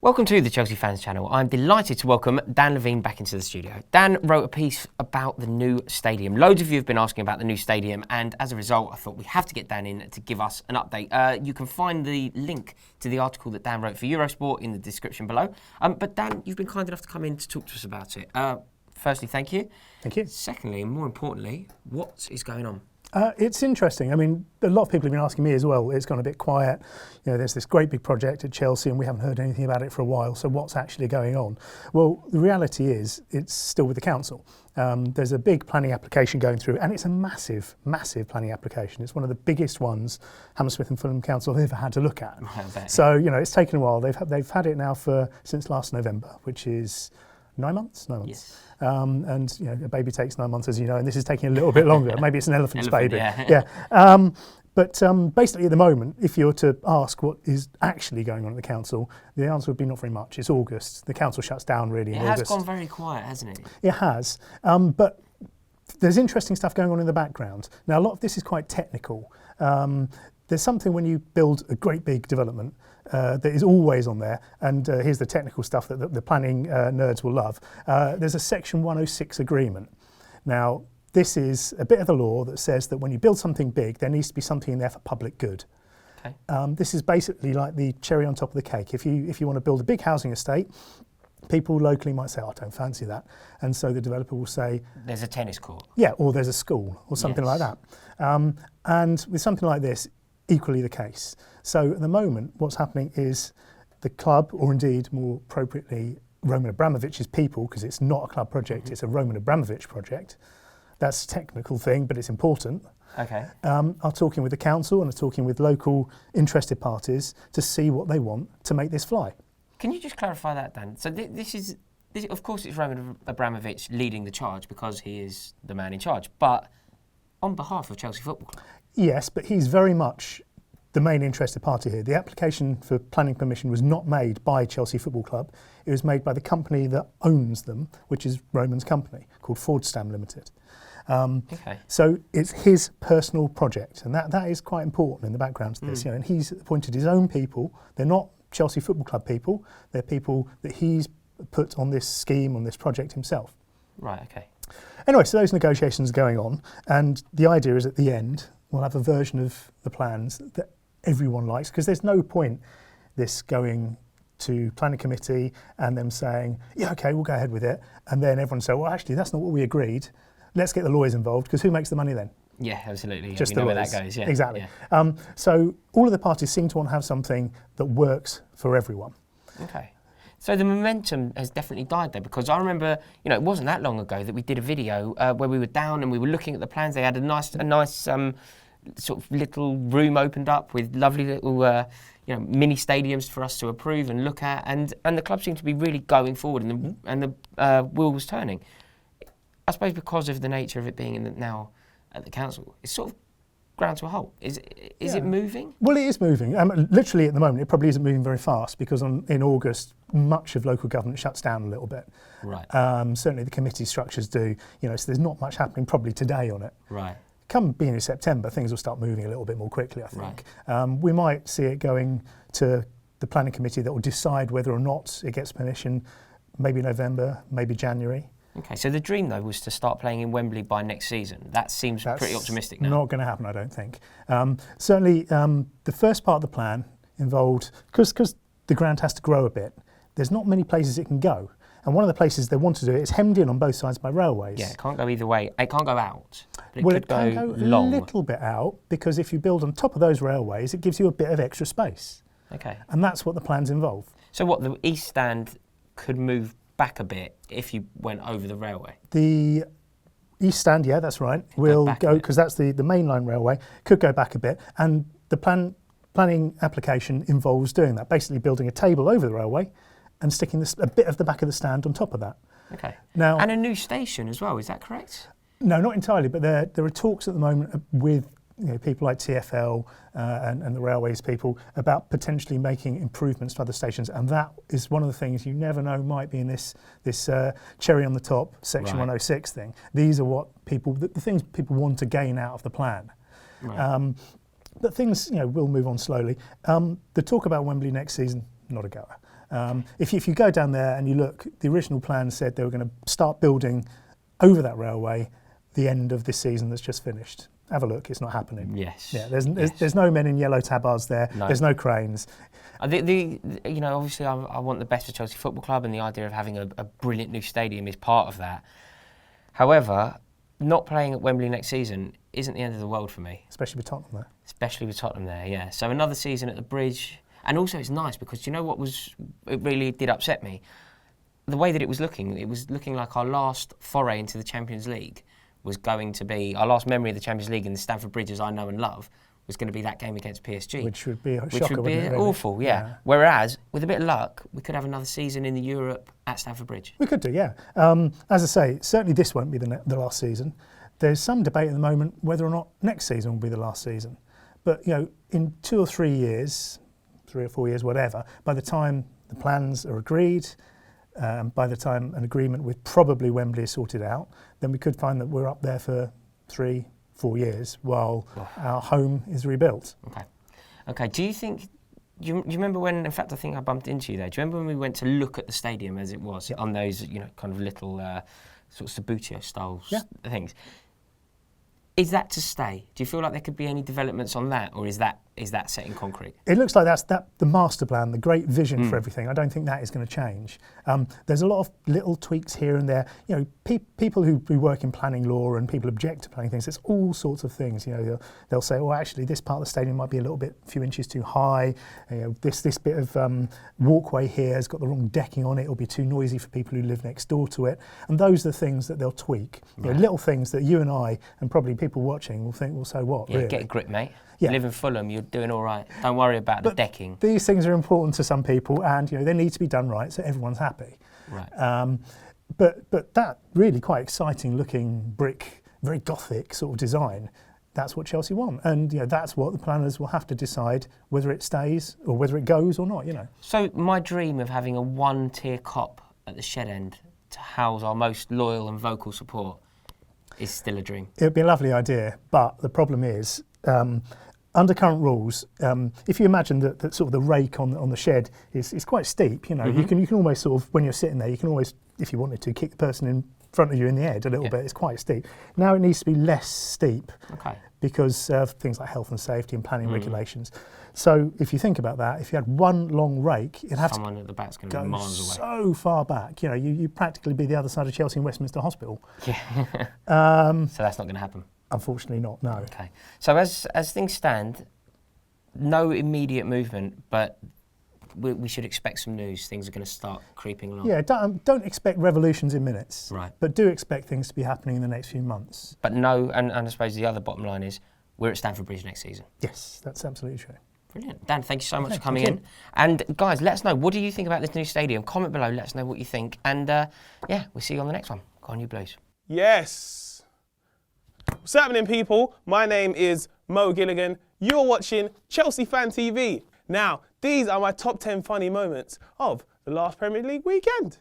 Welcome to the Chelsea Fans Channel. I'm delighted to welcome Dan Levene back into the studio. Dan wrote a piece about the new stadium. Loads of you have been asking about the new stadium, and as a result, I thought we have to get Dan in to give us an update. You can find the link to the article that Dan wrote for Eurosport in the description below. But Dan, you've been kind enough to come in to talk to us about it. Firstly, thank you. Thank you. Secondly, and more importantly, what is going on? It's interesting. I mean, a lot of people have been asking me as well. It's gone a bit quiet. You know, there's this great big project at Chelsea and we haven't heard anything about it for a while. So what's actually going on? Well, the reality is it's still with the council. There's a big planning application going through and it's a massive, massive planning application. It's one of the biggest ones Hammersmith and Fulham Council have ever had to look at. So, you know, it's taken a while. They've had it now since last November, which is 9 months? 9 months. Yes. And you know, a baby takes 9 months, as you know, and this is taking a little bit longer. Maybe it's an elephant's baby. Yeah. But basically, at the moment, if you were to ask what is actually going on at the council, the answer would be not very much. It's August. The council shuts down really in August. It has gone very quiet, hasn't it? It has. But there's interesting stuff going on in the background. Now, a lot of this is quite technical. There's something when you build a great big development that is always on there, and here's the technical stuff that the planning nerds will love. There's a Section 106 agreement. Now, this is a bit of the law that says that when you build something big, there needs to be something in there for public good. Okay. This is basically like the cherry on top of the cake. If you want to build a big housing estate, people locally might say, oh, I don't fancy that. And so the developer will say... There's a tennis court. Yeah, or there's a school, or something like that. And with something like this, equally the case. So at the moment, what's happening is the club, or indeed more appropriately, Roman Abramovich's people, because it's not a club project, it's a Roman Abramovich project. That's a technical thing, but it's important. Okay. Are talking with the council and are talking with local interested parties to see what they want to make this fly. Can you just clarify that, Dan? So this is, of course, it's Roman Abramovich leading the charge because he is the man in charge, but on behalf of Chelsea Football Club. Yes, but he's very much the main interested party here. The application for planning permission was not made by Chelsea Football Club. It was made by the company that owns them, which is Roman's company, called Fordstam Limited. So it's his personal project, and that is quite important in the background to this. You know, and he's appointed his own people. They're not Chelsea Football Club people. They're people that he's put on this scheme, on this project himself. Right, okay. Anyway, so those negotiations are going on, and the idea is at the end, we'll have a version of the plans that everyone likes, because there's no point this going to planning committee and them saying, yeah, okay, we'll go ahead with it. And then everyone say, well, actually, that's not what we agreed. Let's get the lawyers involved, because who makes the money then? Yeah, absolutely. Just we know the where that goes, yeah. Exactly. Yeah. So all of the parties seem to want to have something that works for everyone. Okay. So the momentum has definitely died there, because I remember, you know, it wasn't that long ago that we did a video where we were down and we were looking at the plans. They had a nice sort of little room opened up with lovely little, mini stadiums for us to approve and look at, and the club seemed to be really going forward, and the wheel was turning. I suppose because of the nature of it being now at the council, it's sort of ground to a halt. Is it moving? Well, it is moving. Literally at the moment, it probably isn't moving very fast, because in August, much of local government shuts down a little bit. Right. Certainly the committee structures do. You know, so there's not much happening probably today on it. Right. Come beginning of September, things will start moving a little bit more quickly, I think. Right. We might see it going to the planning committee that will decide whether or not it gets permission, maybe November, maybe January. Okay, so the dream, though, was to start playing in Wembley by next season. That seems pretty optimistic now. Not going to happen, I don't think. Certainly, the first part of the plan involved, because the ground has to grow a bit, there's not many places it can go. And one of the places they want to do it is hemmed in on both sides by railways. Yeah, it can't go either way. It can't go out. But it can go long. A little bit out, because if you build on top of those railways, it gives you a bit of extra space. Okay. And that's what the plans involve. So what, the east stand could move back a bit if you went over the railway? The east stand, yeah, that's right, will go, because that's the mainline railway, could go back a bit. And the planning application involves doing that, basically building a table over the railway and sticking a bit of the back of the stand on top of that. Okay. Now, and a new station as well, is that correct? No, not entirely, but there are talks at the moment with people like TfL and the railways people about potentially making improvements to other stations, and that is one of the things you never know might be in this cherry on the top Section 106 thing. These are what the things people want to gain out of the plan. Right. But things will move on slowly. The talk about Wembley next season, not a goer. If you go down there and you look, the original plan said they were going to start building over that railway the end of this season that's just finished. Have a look, it's not happening. Yes. Yeah, there's no men in yellow tabards there. No. There's no cranes. Obviously I want the best for Chelsea Football Club, and the idea of having a brilliant new stadium is part of that. However, not playing at Wembley next season isn't the end of the world for me. Especially with Tottenham there. Yeah. So another season at the Bridge, and also it's nice because you know what it really did upset me? The way that it was looking like our last foray into the Champions League was going to be, our last memory of the Champions League in the Stamford Bridge as I know and love, was going to be that game against PSG. Which would be a shocker, wouldn't it, really? Awful, yeah. Whereas, with a bit of luck, we could have another season in the Europe at Stamford Bridge. We could do, yeah. As I say, certainly this won't be the last season. There's some debate at the moment whether or not next season will be the last season. But, in 2 or 3 years, 3 or 4 years, whatever, by the time the plans are agreed, by the time an agreement with probably Wembley is sorted out, then we could find that we're up there for 3, 4 years while our home is rebuilt. Okay. Do you think, do you remember when, in fact I think I bumped into you there, do you remember when we went to look at the stadium as it was on those, kind of little sort of Sabutio style things? Is that to stay? Do you feel like there could be any developments on that, or is that set in concrete? It looks like that's the master plan, the great vision for everything. I don't think that is going to change. There's a lot of little tweaks here and there. People who work in planning law and people object to planning things. There's all sorts of things. They'll say, "Oh, actually, this part of the stadium might be a few inches too high. This bit of walkway here has got the wrong decking on it. It'll be too noisy for people who live next door to it." And those are the things that they'll tweak. Little things that you and I and probably people watching will think, "Well, so what?" Yeah, really? Get a grip, mate. Yeah. You live in Fulham, you're doing all right. Don't worry about the decking. These things are important to some people, and they need to be done right so everyone's happy. Right. But that really quite exciting looking brick, very Gothic sort of design, that's what Chelsea want, and that's what the planners will have to decide whether it stays or whether it goes or not. So my dream of having a one-tier cop at the shed end to house our most loyal and vocal support is still a dream. It would be a lovely idea, but the problem is, under current rules, if you imagine that sort of the rake on the shed is quite steep, you can almost sort of, when you're sitting there, you can always, if you wanted to, kick the person in front of you in the head a little bit. It's quite steep. Now it needs to be less steep because of things like health and safety and planning regulations. So if you think about that, if you had one long rake, it'd have someone at the back's going to go be miles away. So far back. You'd practically be the other side of Chelsea and Westminster Hospital. Yeah. So that's not going to happen. Unfortunately not, no. Okay. So as things stand, no immediate movement, but we should expect some news. Things are going to start creeping along. Yeah, don't expect revolutions in minutes. Right. But do expect things to be happening in the next few months. But no, and I suppose the other bottom line is we're at Stamford Bridge next season. Yes, that's absolutely true. Brilliant. Dan, thank you so much for coming in. And guys, let us know, what do you think about this new stadium? Comment below, let us know what you think. And we'll see you on the next one. Go on, you Blues. Yes. What's happening, people? My name is Mo Gilligan. You're watching Chelsea Fan TV. Now, these are my top 10 funny moments of the last Premier League weekend.